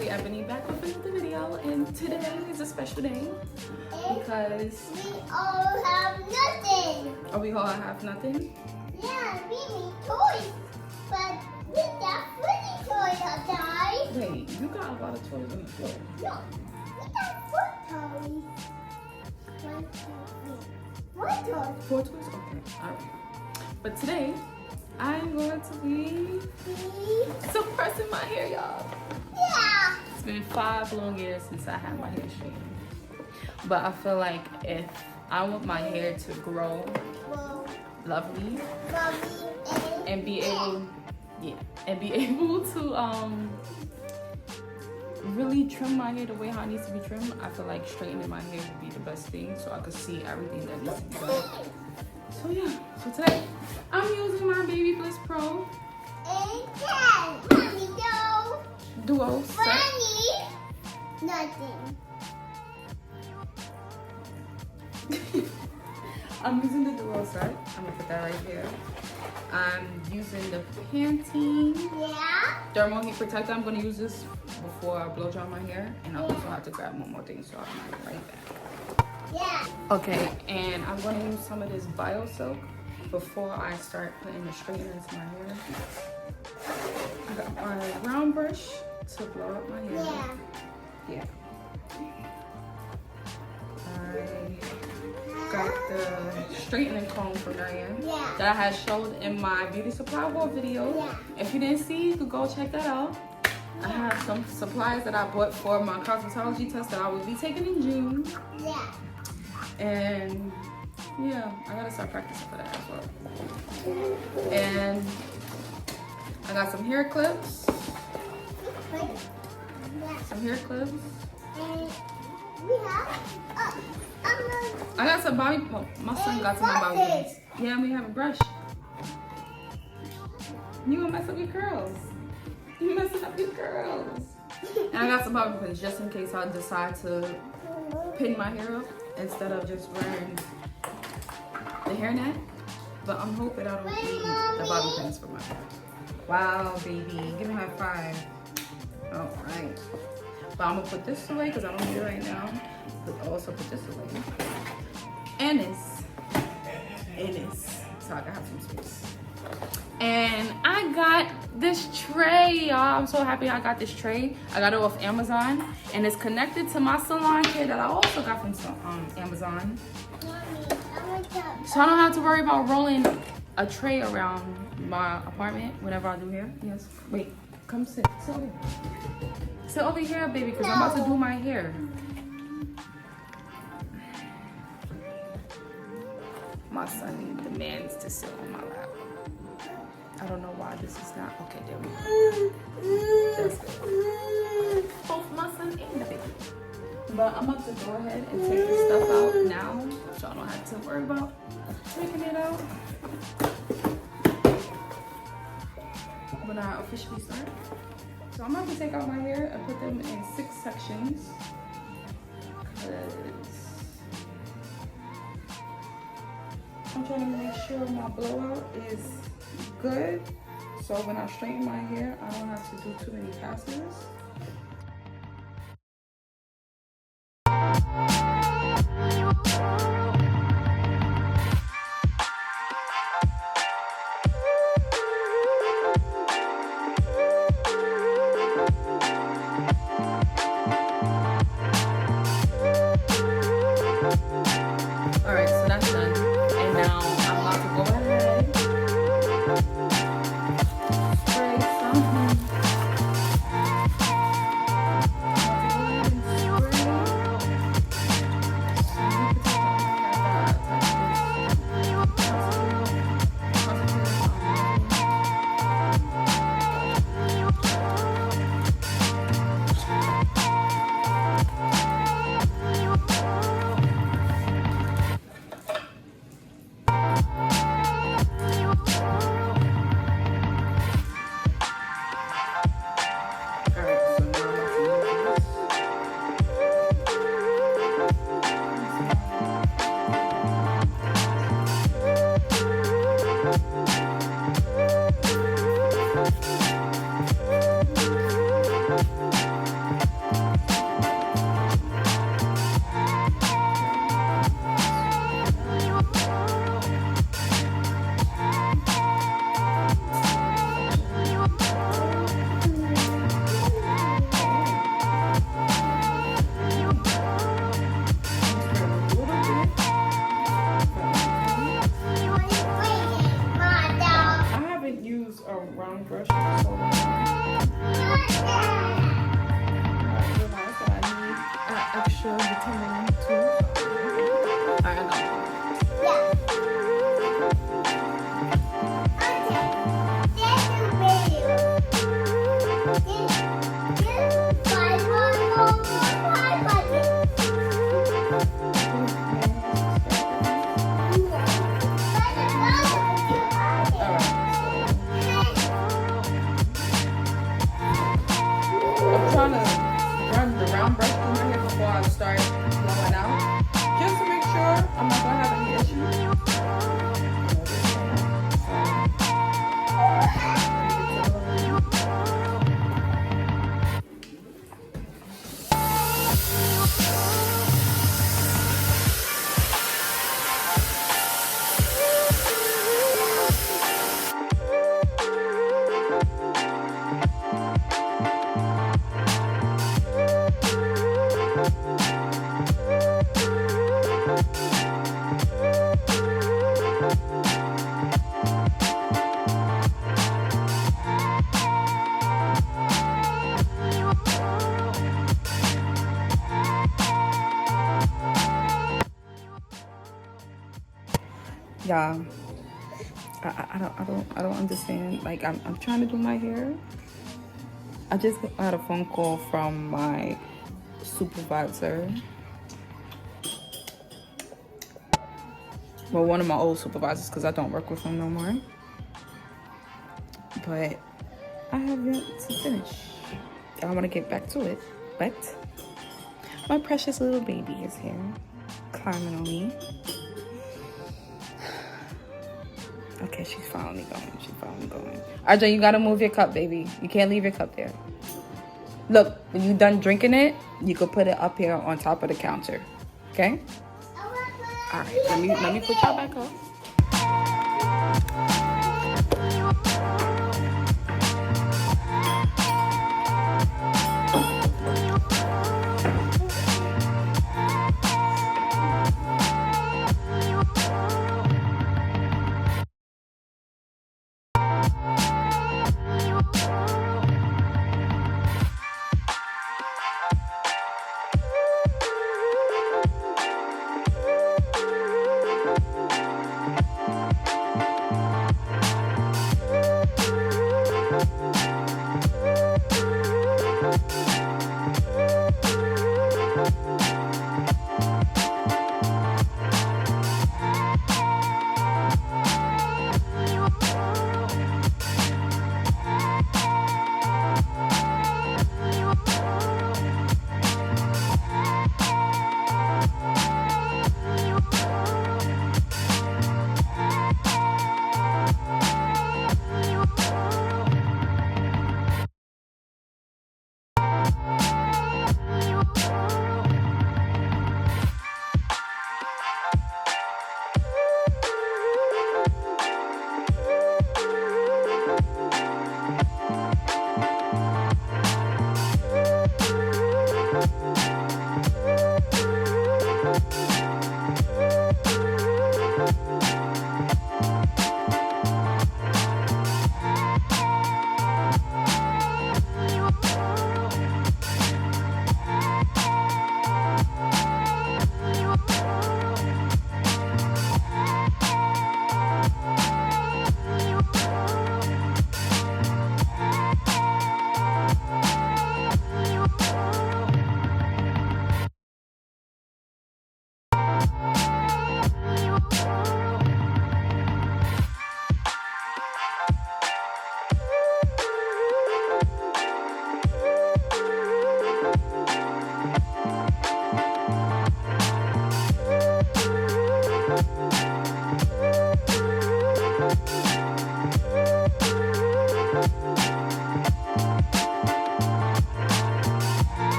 lovely Ebony back with another video, and today is a special day because we all have nothing. Oh, we all have nothing? Yeah, we need toys, but we got pretty toys outside. Wait, you got a lot of toys on the floor. No, we got 4 toys. 1, 2, 3. 4 toys. 4 toys? Okay, alright. But today, I'm going to be suppressing my hair, y'all. Yeah. It's been 5 long years since I had my hair straightened. But I feel like if I want my hair to grow lovely and be able, to really trim my hair the way how it needs to be trimmed, I feel like straightening my hair would be the best thing so I could see everything that needs to be done. So yeah, so today I'm using my BaBylissPRO Duo set. Nothing. I'm using the Duo set. I'm gonna put that right here. I'm using the Pantene thermal heat protector. I'm gonna use this before I blow dry my hair, and I also have to grab one more thing, so I'll be right back. Yeah. Okay, and I'm gonna use some of this Biosilk before I start putting the straightener into my hair. I got my round brush to blow up my hair. Yeah. I got the straightening comb from Diane that I had showed in my beauty supply haul video. If you didn't see, you could go check that out. I have some supplies that I bought for my cosmetology test that I will be taking in June. And yeah, I gotta start practicing for that as well. And I got some hair clips. I got some bobby pins. My son got some bobby pins. Yeah, we have a brush. You gonna mess up your curls. You messing up your curls. And I got some bobby pins just in case I decide to pin my hair up instead of just wearing the hairnet. But I'm hoping I don't need the bobby pins for my hair. Wow, baby. Give me a high five. All right. But I'm gonna put this away because I don't need it right now. But also put this away. And this. So I can have some space. And I got this tray, y'all. I'm so happy I got this tray. I got it off Amazon. And it's connected to my salon kit that I also got from Amazon. So I don't have to worry about rolling a tray around my apartment whenever I do hair. Yes. Wait, come sit. Sit over here. Sit over here, baby, because I'm about to do my hair. My son demands to sit on my lap. I don't know why this is not. Okay, there we go. That's good. Both my son and the baby. But I'm about to go ahead and take this stuff out now, so I don't have to worry about taking it out when I officially start. So I'm about to take out my hair and put them in 6 sections. I'm trying to make sure my blowout is good. So when I straighten my hair, I don't have to do too many passes. Yeah. I don't understand. Like I'm trying to do my hair. I just got a phone call from my supervisor. Well, one of my old supervisors, because I don't work with him no more. But I have yet to finish. I want to get back to it. But my precious little baby is here, climbing on me. Okay, she's finally going. She's finally going. RJ, you gotta move your cup, baby. You can't leave your cup there. Look, when you're done drinking it, you can put it up here on top of the counter. Okay? All right, let me put y'all back up.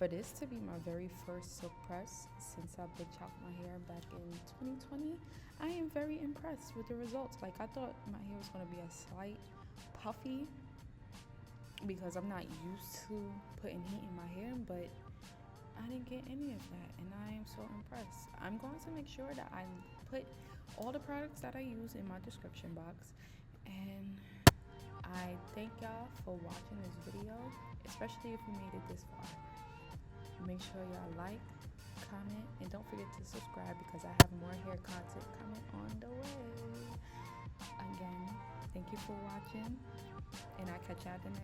For this to be my very first silk press since I bleached out my hair back in 2020, I am very impressed with the results. Like, I thought my hair was going to be a slight puffy because I'm not used to putting heat in my hair, but I didn't get any of that, and I am so impressed. I'm going to make sure that I put all the products that I use in my description box, and I thank y'all for watching this video, especially if you made it this far. Make sure y'all like, comment, and don't forget to subscribe because I have more hair content coming on the way. Again, thank you for watching, and I'll catch y'all at the next